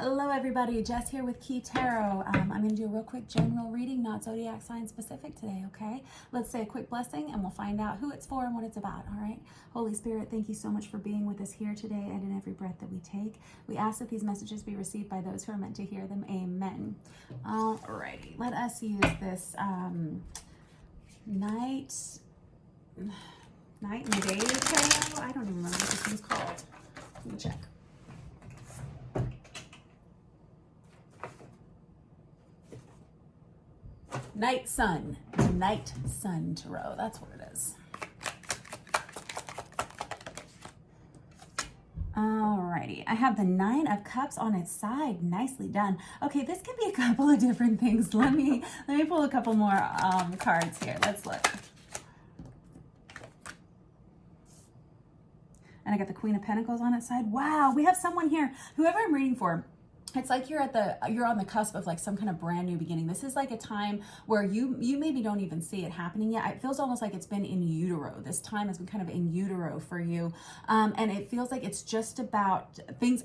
Hello everybody, Jess here with Key Tarot. I'm going to do a real quick general reading, not zodiac sign specific today, okay? Let's say a quick blessing and we'll find out who it's for and what it's about, all right? Holy Spirit, thank you so much for being with us here today and in every breath that we take. We ask that these messages be received by those who are meant to hear them. Amen. Alrighty, let us use this night and day tarot. I don't even remember what this one's called. Let me check. Night Sun Tarot. That's what it is. Alrighty, I have the Nine of Cups on its side. Nicely done. Okay, this could be a couple of different things. Let me pull a couple more cards here. Let's look. And I got the Queen of Pentacles on its side. Wow, we have someone here. Whoever I'm reading for, it's like you're on the cusp of like some kind of brand new beginning. This is like a time where you maybe don't even see it happening yet. It feels almost like it's been in utero. This time has been kind of in utero for you. And it feels like it's just about things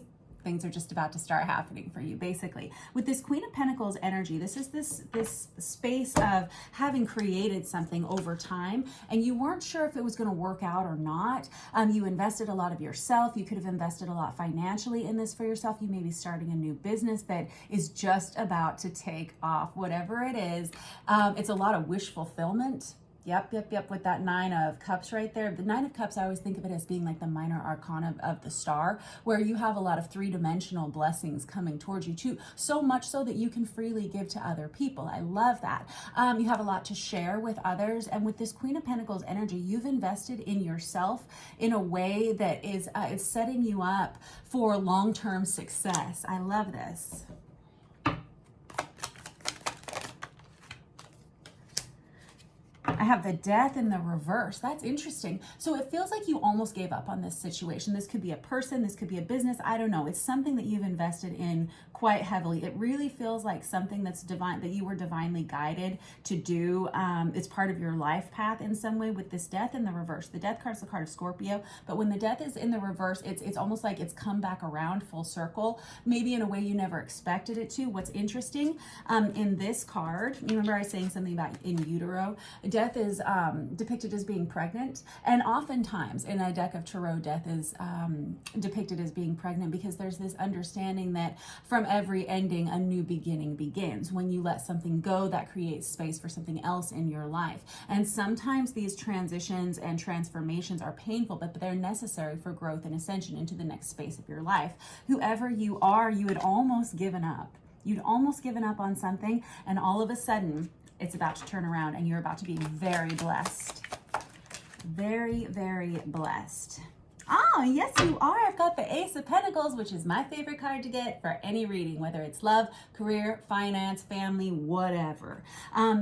are just about to start happening for you, basically. With this Queen of Pentacles energy, this is this space of having created something over time, and you weren't sure if it was going to work out or not. You invested a lot of yourself. You could have invested a lot financially in this for yourself. You may be starting a new business that is just about to take off, whatever it is. It's a lot of wish fulfillment. Yep. With that Nine of Cups right there. The Nine of Cups, I always think of it as being like the minor arcana of the star, where you have a lot of three-dimensional blessings coming towards you too, so much so that you can freely give to other people. I love that. You have a lot to share with others. And with this Queen of Pentacles energy, you've invested in yourself in a way that is setting you up for long-term success. I love this. I have the Death in the reverse. That's interesting. So it feels like you almost gave up on this situation. This could be a person, this could be a business, I don't know. It's something that you've invested in quite heavily. It really feels like something that's divine, that you were divinely guided to do. It's part of your life path in some way with this Death in the reverse. The Death card is the card of Scorpio, but when the Death is in the reverse, it's almost like it's come back around full circle, maybe in a way you never expected it to. What's interesting in this card, remember I was saying something about in utero? Death is depicted as being pregnant, and oftentimes in a deck of tarot, death is depicted as being pregnant because there's this understanding that from every ending a new beginning begins. When you let something go, that creates space for something else in your life. And sometimes these transitions and transformations are painful, but they're necessary for growth and ascension into the next space of your life. Whoever you are, you had almost given up. You'd almost given up on something, and all of a sudden it's about to turn around and you're about to be very blessed. Very, very blessed. Oh, yes, you are. I've got the Ace of Pentacles, which is my favorite card to get for any reading, whether it's love, career, finance, family, whatever.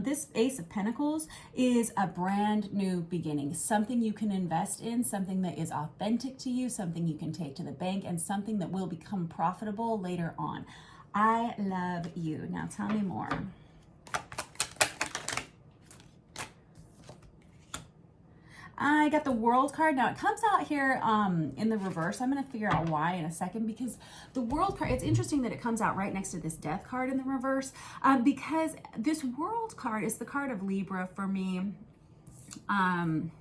This Ace of Pentacles is a brand new beginning, something you can invest in, something that is authentic to you, something you can take to the bank, and something that will become profitable later on. I love you. Now tell me more. I got the World card. Now it comes out here in the reverse. I'm going to figure out why in a second, because the World card, it's interesting that it comes out right next to this Death card in the reverse, because this World card is the card of Libra for me. And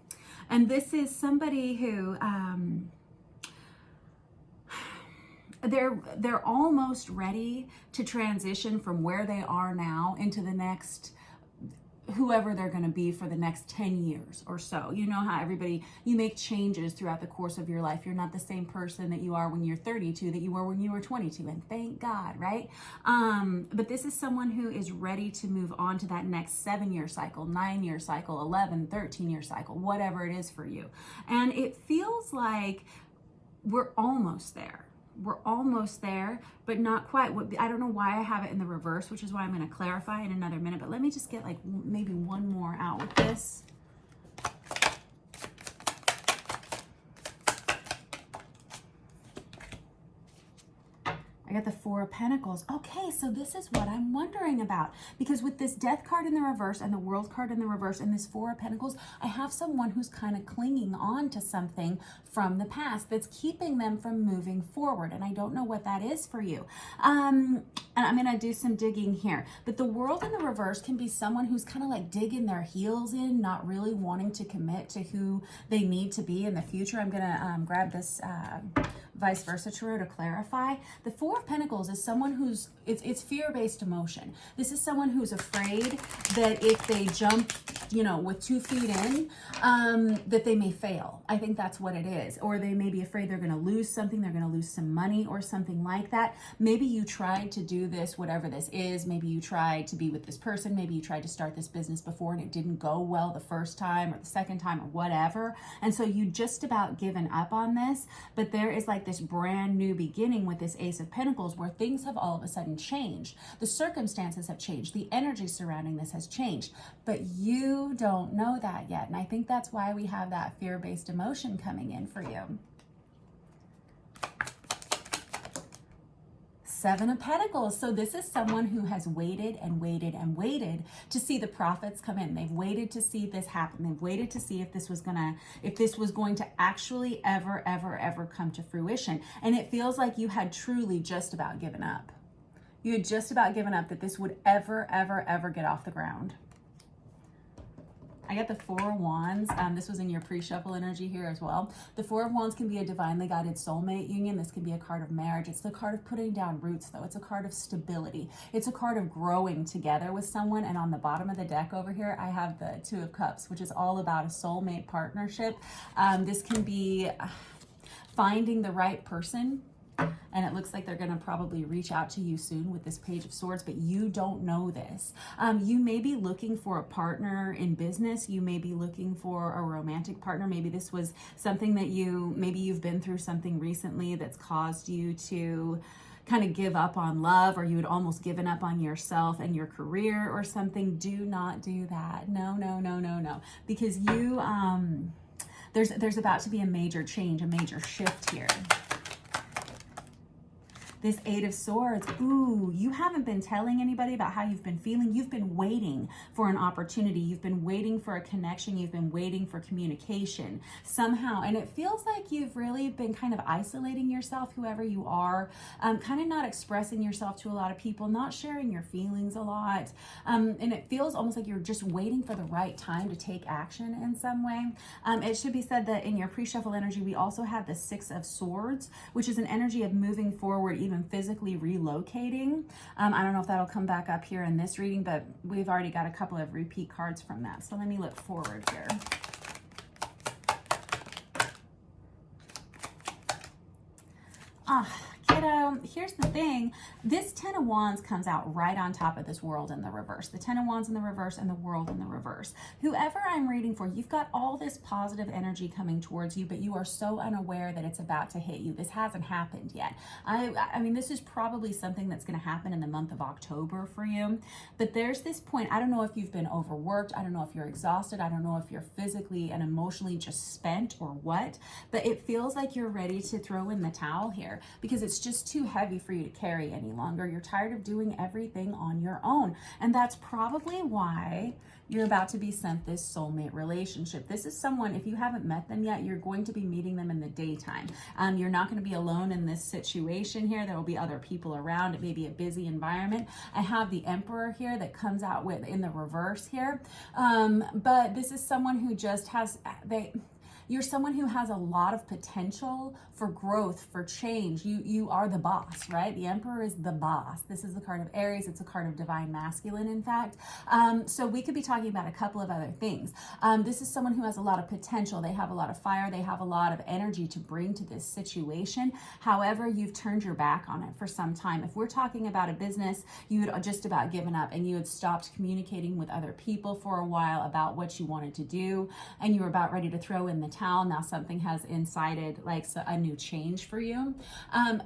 this is somebody who they're almost ready to transition from where they are now into the next, whoever they're going to be for the next 10 years or so. You know how you make changes throughout the course of your life. You're not the same person that you are when you're 32 that you were when you were 22, and thank God, right? But this is someone who is ready to move on to that next 7-year cycle, 9-year cycle, 11, 13-year cycle, whatever it is for you. And it feels like we're almost there. We're almost there, but not quite. I don't know why I have it in the reverse, which is why I'm going to clarify in another minute. But let me just get like maybe one more out with this. I got the Four of Pentacles. Okay, so this is what I'm wondering about. Because with this Death card in the reverse and the World card in the reverse and this Four of Pentacles, I have someone who's kind of clinging on to something from the past that's keeping them from moving forward. And I don't know what that is for you. And I'm going to do some digging here. But the World in the reverse can be someone who's kind of like digging their heels in, not really wanting to commit to who they need to be in the future. I'm going to grab this vice versa tarot to clarify. The Four of Pentacles is someone who's, it's fear-based emotion. This is someone who's afraid that if they jump, you know, with 2 feet in, that they may fail. I think that's what it is. Or they may be afraid they're going to lose something. They're going to lose some money or something like that. Maybe you tried to do this, whatever this is. Maybe you tried to be with this person. Maybe you tried to start this business before and it didn't go well the first time or the second time or whatever. And so you just about given up on this, but there is like this brand new beginning with this Ace of Pentacles where things have all of a sudden changed. The circumstances have changed. The energy surrounding this has changed, but you don't know that yet. And I think that's why we have that fear-based emotion coming in for you. Seven of Pentacles. So this is someone who has waited and waited and waited to see the profits come in. They've waited to see this happen. They've waited to see if this was going to actually ever come to fruition. And it feels like you had truly just about given up. You had just about given up that this would ever get off the ground. I got the Four of Wands. This was in your pre-shuffle energy here as well. The Four of Wands can be a divinely guided soulmate union. This can be a card of marriage. It's the card of putting down roots, though. It's a card of stability. It's a card of growing together with someone. And on the bottom of the deck over here, I have the Two of Cups, which is all about a soulmate partnership. This can be finding the right person. And it looks like they're going to probably reach out to you soon with this Page of Swords, but you don't know this. You may be looking for a partner in business. You may be looking for a romantic partner. Maybe this was something that maybe you've been through something recently that's caused you to kind of give up on love, or you had almost given up on yourself and your career or something. Do not do that. No, because you, there's about to be a major change, a major shift here. This Eight of Swords, ooh, you haven't been telling anybody about how you've been feeling. You've been waiting for an opportunity. You've been waiting for a connection. You've been waiting for communication somehow. And it feels like you've really been kind of isolating yourself, whoever you are, kind of not expressing yourself to a lot of people, not sharing your feelings a lot. And it feels almost like you're just waiting for the right time to take action in some way. It should be said that in your pre-shuffle energy, we also have the Six of Swords, which is an energy of moving forward, even physically relocating. I don't know if that'll come back up here in this reading, but we've already got a couple of repeat cards from that. So let me look forward here. Kiddo, here's the thing. This Ten of Wands comes out right on top of this World in the reverse. The Ten of Wands in the reverse and the World in the reverse. Whoever I'm reading for, you've got all this positive energy coming towards you, but you are so unaware that it's about to hit you. This hasn't happened yet. I mean, this is probably something that's going to happen in the month of October for you. But there's this point, I don't know if you've been overworked. I don't know if you're exhausted. I don't know if you're physically and emotionally just spent or what, but it feels like you're ready to throw in the towel here because it's just too heavy for you to carry any longer. You're tired of doing everything on your own. And that's probably why you're about to be sent this soulmate relationship. This is someone, if you haven't met them yet, you're going to be meeting them in the daytime. You're not going to be alone in this situation here. There will be other people around. It may be a busy environment. I have the Emperor here that comes out with in the reverse here. But this is someone who just has, you're someone who has a lot of potential for growth, for change. You are the boss, right? The Emperor is the boss. This is the card of Aries. It's a card of divine masculine, in fact. So we could be talking about a couple of other things. This is someone who has a lot of potential. They have a lot of fire. They have a lot of energy to bring to this situation. However, you've turned your back on it for some time. If we're talking about a business, you had just about given up and you had stopped communicating with other people for a while about what you wanted to do, and you were about ready to throw in the towel. Now something has incited like a new change for you.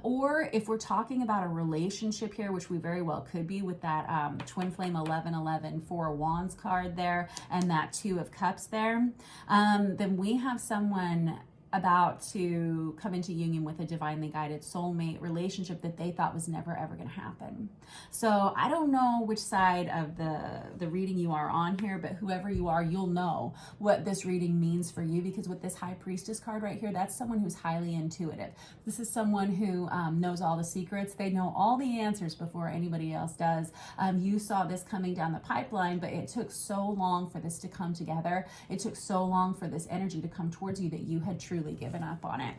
Or if we're talking about a relationship here, which we very well could be with that twin flame 1111 Four of Wands card there and that Two of Cups there, then we have someone about to come into union with a divinely guided soulmate relationship that they thought was never ever going to happen. So I don't know which side of the reading you are on here, but whoever you are, you'll know what this reading means for you, because with this High Priestess card right here, that's someone who's highly intuitive. This is someone who knows all the secrets. They know all the answers before anybody else does. You saw this coming down the pipeline, but it took so long for this to come together. It took so long for this energy to come towards you that you had truly given up on it.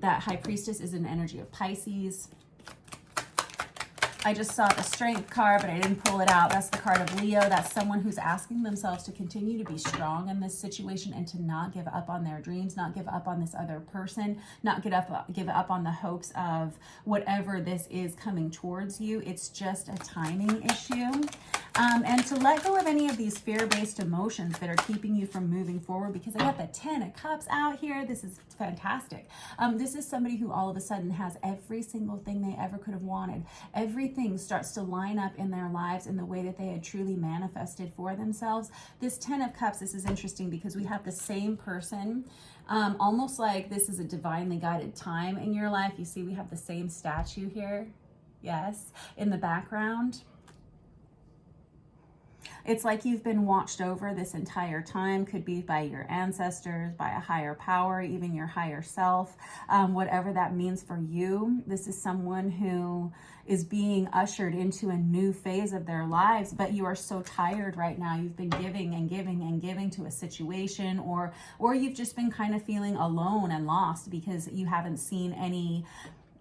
That High Priestess is an energy of Pisces. I just saw the Strength card, but I didn't pull it out. That's the card of Leo. That's someone who's asking themselves to continue to be strong in this situation and to not give up on their dreams, not give up on this other person, not give up on the hopes of whatever this is coming towards you. It's just a timing issue. And to let go of any of these fear-based emotions that are keeping you from moving forward, because I got the 10 of Cups out here. This is fantastic. This is somebody who all of a sudden has every single thing they ever could have wanted. Everything starts to line up in their lives in the way that they had truly manifested for themselves. This 10 of Cups, this is interesting because we have the same person, almost like this is a divinely guided time in your life. You see, we have the same statue here. Yes, in the background. It's like you've been watched over this entire time. Could be by your ancestors, by a higher power, even your higher self, whatever that means for you. This is someone who is being ushered into a new phase of their lives, but you are so tired right now. You've been giving and giving and giving to a situation, or you've just been kind of feeling alone and lost because you haven't seen any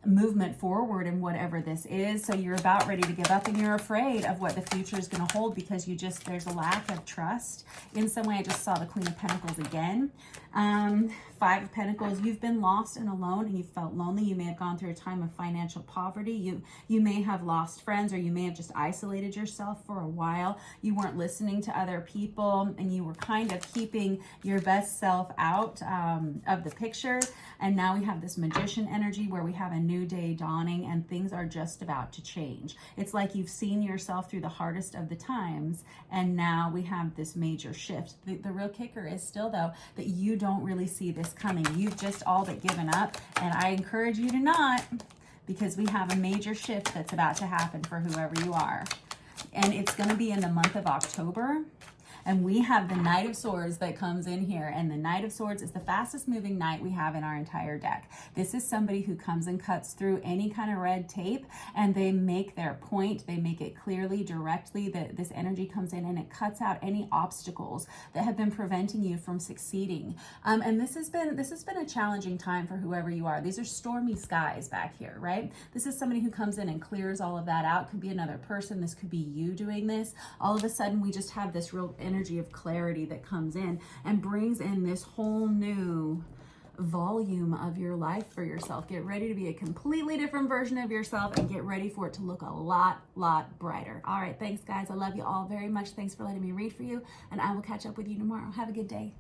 movement forward in whatever this is. So you're about ready to give up and you're afraid of what the future is going to hold because there's a lack of trust in some way. I just saw the Queen of Pentacles again. 5 of Pentacles, you've been lost and alone and you felt lonely. You may have gone through a time of financial poverty. You may have lost friends, or you may have just isolated yourself for a while. You weren't listening to other people and you were kind of keeping your best self out of the picture. And now we have this Magician energy where we have a new day dawning and things are just about to change. It's like you've seen yourself through the hardest of the times and now we have this major shift. The real kicker is still, though, that you don't really see this coming. You've just all but given up, and I encourage you to not, because we have a major shift that's about to happen for whoever you are. And it's going to be in the month of October. And we have the Knight of Swords that comes in here. And the Knight of Swords is the fastest moving knight we have in our entire deck. This is somebody who comes and cuts through any kind of red tape and they make their point. They make it clearly, directly, that this energy comes in and it cuts out any obstacles that have been preventing you from succeeding. And this has been a challenging time for whoever you are. These are stormy skies back here, right? This is somebody who comes in and clears all of that out. Could be another person. This could be you doing this. All of a sudden, we just have this real energy of clarity that comes in and brings in this whole new volume of your life for yourself. Get ready to be a completely different version of yourself and get ready for it to look a lot brighter. All right, thanks guys. I love you all very much. Thanks for letting me read for you, and I will catch up with you tomorrow. Have a good day.